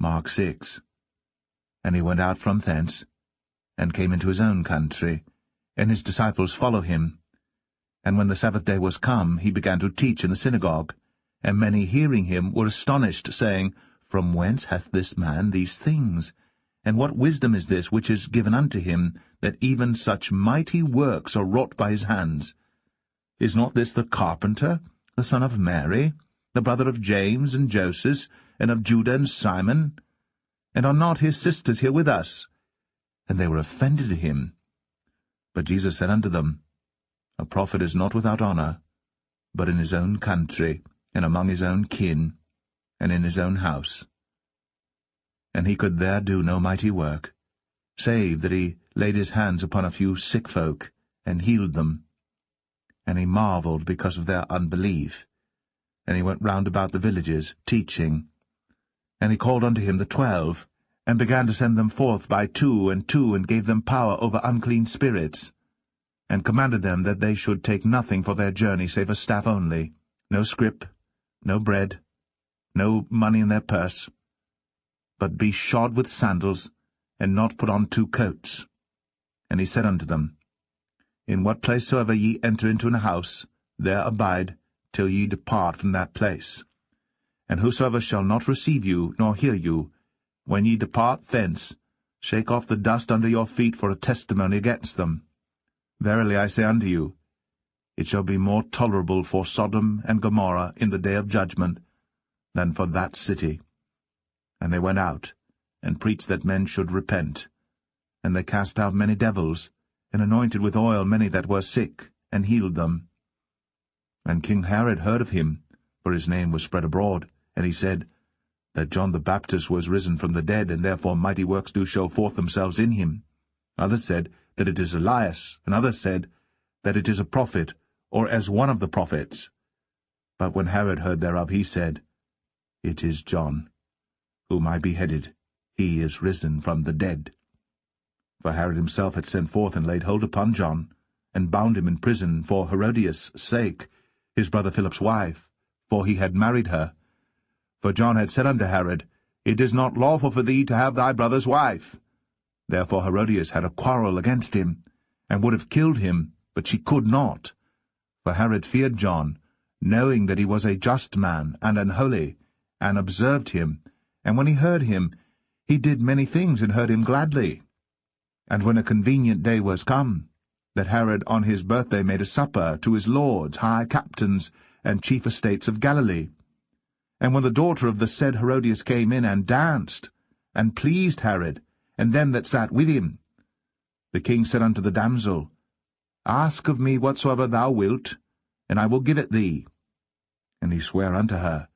Mark 6. And he went out from thence, and came into his own country, and his disciples follow him. And when the Sabbath day was come, he began to teach in the synagogue. And many hearing him were astonished, saying, From whence hath this man these things? And what wisdom is this which is given unto him, that even such mighty works are wrought by his hands? Is not this the carpenter, the son of Mary, the brother of James and Joseph, and of Judah and Simon? And are not his sisters here with us? And they were offended at him. But Jesus said unto them, A prophet is not without honour, but in his own country, and among his own kin, and in his own house. And he could there do no mighty work, save that he laid his hands upon a few sick folk, and healed them. And he marvelled because of their unbelief. And he went round about the villages, teaching. And he called unto him the 12, and began to send them forth by 2 and 2, and gave them power over unclean spirits, and commanded them that they should take nothing for their journey save a staff only, no scrip, no bread, no money in their purse, but be shod with sandals, and not put on 2 coats. And he said unto them, In what place soever ye enter into an house, there abide till ye depart from that place. And whosoever shall not receive you, nor hear you, when ye depart thence, shake off the dust under your feet for a testimony against them. Verily I say unto you, it shall be more tolerable for Sodom and Gomorrah in the day of judgment than for that city. And they went out, and preached that men should repent. And they cast out many devils, and anointed with oil many that were sick, and healed them. And King Herod heard of him, for his name was spread abroad, and he said, that John the Baptist was risen from the dead, and therefore mighty works do show forth themselves in him. Others said that it is Elias, and others said that it is a prophet, or as one of the prophets. But when Herod heard thereof, he said, It is John, whom I beheaded. He is risen from the dead. For Herod himself had sent forth and laid hold upon John, and bound him in prison for Herodias' sake, his brother Philip's wife, for he had married her. For John had said unto Herod, It is not lawful for thee to have thy brother's wife. Therefore Herodias had a quarrel against him, and would have killed him, but she could not. For Herod feared John, knowing that he was a just man and an holy, and observed him, and when he heard him, he did many things, and heard him gladly. And when a convenient day was come, that Herod on his birthday made a supper to his lords, high captains, and chief estates of Galilee. And when the daughter of the said Herodias came in and danced, and pleased Herod, and them that sat with him, the king said unto the damsel, Ask of me whatsoever thou wilt, and I will give it thee. And he sware unto her,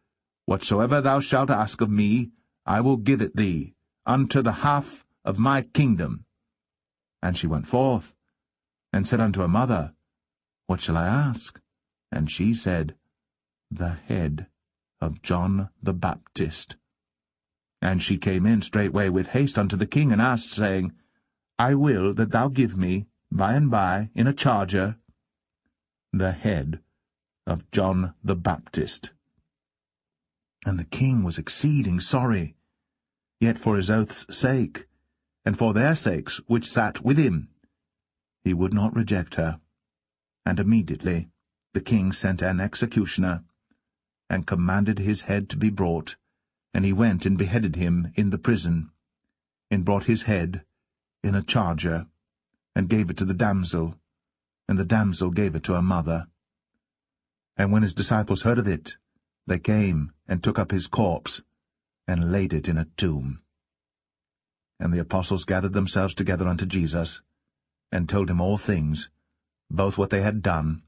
Whatsoever thou shalt ask of me, I will give it thee, unto the half of my kingdom. And she went forth, and said unto her mother, What shall I ask? And she said, The head of John the Baptist. And she came in straightway with haste unto the king, and asked, saying, I will that thou give me, by and by, in a charger, the head of John the Baptist. And the king was exceeding sorry, yet for his oath's sake, and for their sakes which sat with him, he would not reject her. And immediately the king sent an executioner, and commanded his head to be brought, and he went and beheaded him in the prison, and brought his head in a charger, and gave it to the damsel, and the damsel gave it to her mother. And when his disciples heard of it, they came and took up his corpse, and laid it in a tomb. And the apostles gathered themselves together unto Jesus, and told him all things, both what they had done,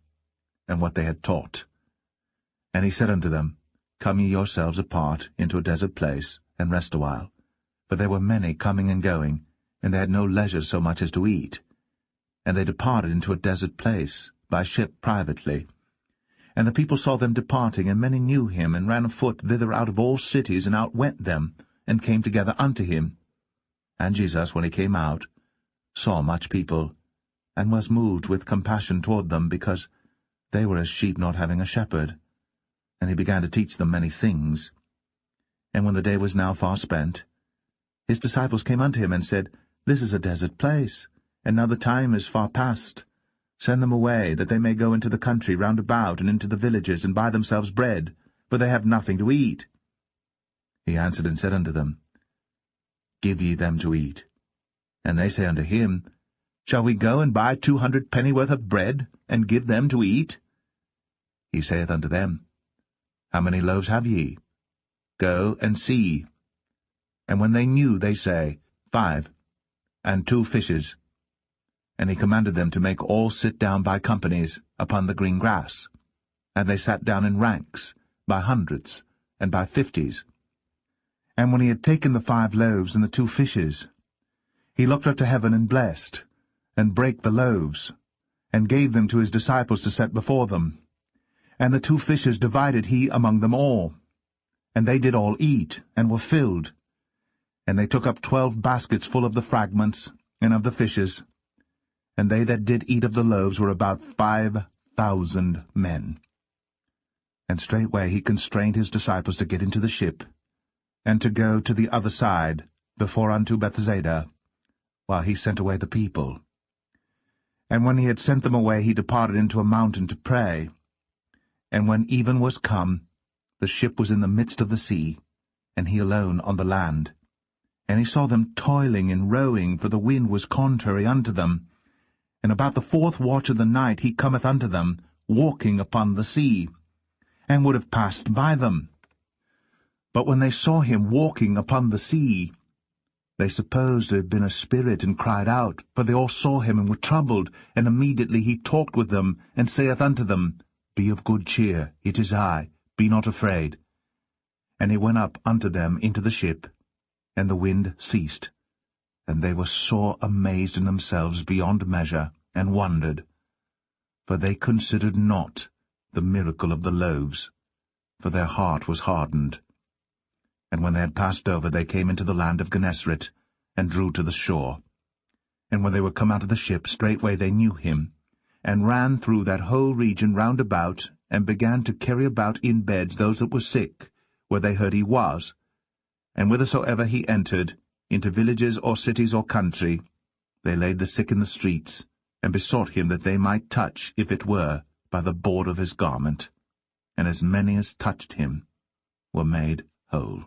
and what they had taught. And he said unto them, Come ye yourselves apart into a desert place, and rest awhile. For there were many coming and going, and they had no leisure so much as to eat. And they departed into a desert place, by ship privately. And the people saw them departing, and many knew him, and ran afoot thither out of all cities, and outwent them, and came together unto him. And Jesus, when he came out, saw much people, and was moved with compassion toward them, because they were as sheep not having a shepherd. And he began to teach them many things. And when the day was now far spent, His disciples came unto him and said, This is a desert place, and now the time is far past. Send them away, that they may go into the country round about and into the villages, and buy themselves bread, for they have nothing to eat. He answered and said unto them, Give ye them to eat. And they say unto him, Shall we go and buy 200 pennyworth of bread, and give them to eat? He saith unto them, How many loaves have ye? Go and see. And when they knew, they say, 5, and 2 fishes. And he commanded them to make all sit down by companies upon the green grass. And they sat down in ranks, by hundreds, and by 50s. And when he had taken the 5 loaves and the 2 fishes, he looked up to heaven and blessed, and brake the loaves, and gave them to his disciples to set before them. And the 2 fishes divided he among them all. And they did all eat, and were filled. And they took up 12 baskets full of the fragments, and of the fishes. And they that did eat of the loaves were about 5,000 men. And straightway he constrained his disciples to get into the ship, and to go to the other side, before unto Bethsaida, while he sent away the people. And when he had sent them away, he departed into a mountain to pray. And when even was come, the ship was in the midst of the sea, and he alone on the land. And he saw them toiling and rowing, for the wind was contrary unto them. And about the 4th watch of the night he cometh unto them, walking upon the sea, and would have passed by them. But when they saw him walking upon the sea, they supposed it had been a spirit, and cried out, for they all saw him and were troubled. And immediately he talked with them, and saith unto them, Be of good cheer, it is I, be not afraid. And he went up unto them into the ship, and the wind ceased. And they were sore amazed in themselves beyond measure, and wondered. For they considered not the miracle of the loaves, for their heart was hardened. And when they had passed over, they came into the land of Gennesaret, and drew to the shore. And when they were come out of the ship, straightway they knew him, and ran through that whole region round about, and began to carry about in beds those that were sick, where they heard he was. And whithersoever he entered, into villages or cities or country, they laid the sick in the streets, and besought him that they might touch, if it were, by the board of his garment. And as many as touched him were made whole.